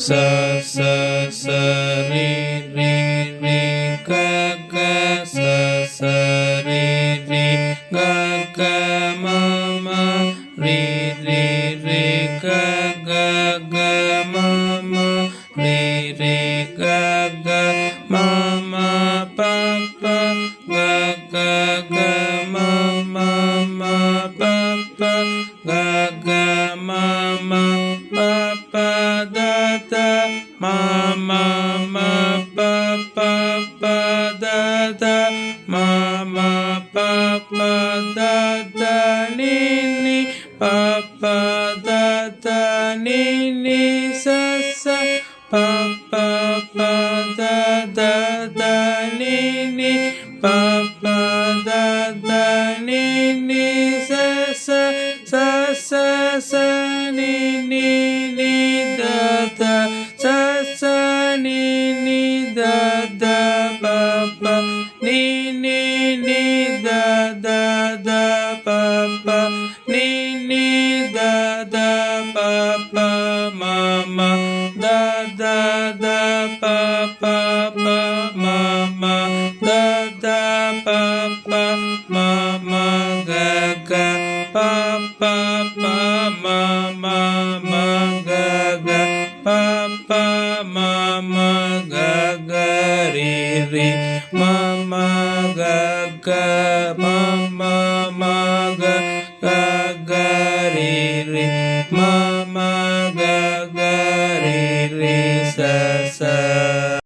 sa sa sa ri ri ri ga ga sa sa ri ri ga ga ma ma ri ri ri ga ga ga ma ma ri ri ga ga ma ma pa pa ga ga ga ma ma ma pa pa ga ga ma ma pa pa da da ma ma ma pa pa pa da da ma ma pa pa da da ni ni pa pa da da ni ni sa sa pa pa pa da da da ni ni pa pa da da ni ni sa sa sa sa sa ni ni ni da da sa sa ni ni da da pa pa ni ni ni da da da pa pa ni ni da da pa pa ma ma da da da pa pa pa ma ma da da pa pa ma ma ga ga pa pa pa ma ma ma ga ga pa pa ma ma ga ga ri ri ma ma ga ga ma ma ma ga ga ri ri ma ma ga ga ri ri sa sa